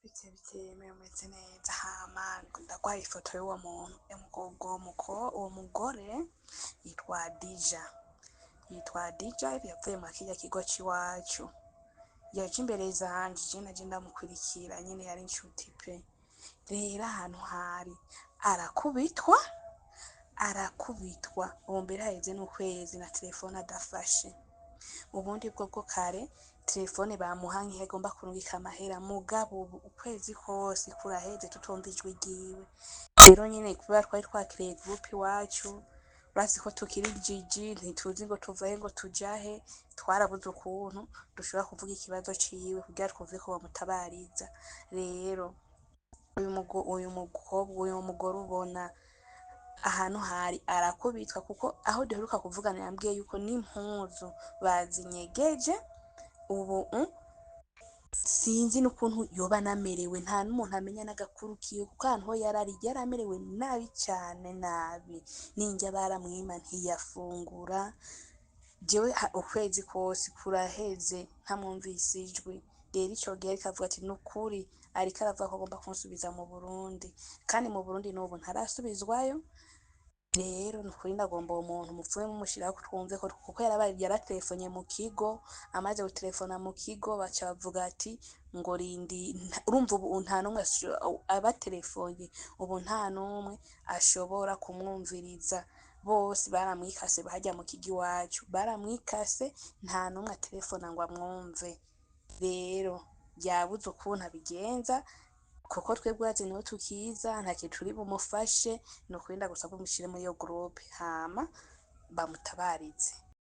bitemewe umeze neza hama ndagwaye ifoto y'uwo muntu uwo mugore yitwa Dija yavuye mu kirya kigo c'iwacu yaje imbere zanje je naje ndamukurikira nyene yari inshuti pe rero ahantu hari arakubitwa ubu mbere haheze n'ukwezi na telefone adafashe ubundi bwo kare telefone bamuha nk'iyo agomba kurungika amahera mugabo ubu ukwezi kose kuraheze tutumva ijwi ryiwe rero nyene kubera twari twakiriye groupe iwacu urazi ko tukiri jiji ntituzi ngo tuvahe ngo tujahe twarabuze ukuntu dushobora kuvuga ikibazo ciwe kugira twumve ko bamutabariza rero uyu mugore ubona ahantu hari arakubitwa kuko aho duheruka kuvugana yambwiye yuko n'impuzu bazinyegeje ubu sinzi n'ukuntu yoba namerewe nta n'umuntu amenya n'agakuru kiwe kuko ahantu ho yaramerewe nabi cane nabi ninjya baramwima ntiyafungura jewe ukwezi kose kuraheze ntamwumvise ijwi rero ico gihe ariko avuga ati nukuri ariko aravuga ko agomba kunsubiza mu Burundi kandi mu Burundi n'ubu ntarasubizwayo rero nukuri ndagomba uwo muntu mupfume mumushirako twumve ko kuko yaratelefonye mu kigo amaze gutelefona mu kigo baca bavuga ati ngo rindi urumva ubu nta numwe abatelefonye ubu nta numwe ashobora kumwumviriza bose baramwikase bahajya mu kigo iwacu baramwikase nta numwe atelefona ngo amwumve rero yabuze ukuntu abigenza kuko twebwe urazi niho tukiza nta kintu turi bumufashe nukuri ndagusaba umushire muri iyo groupe hama bamutabarize.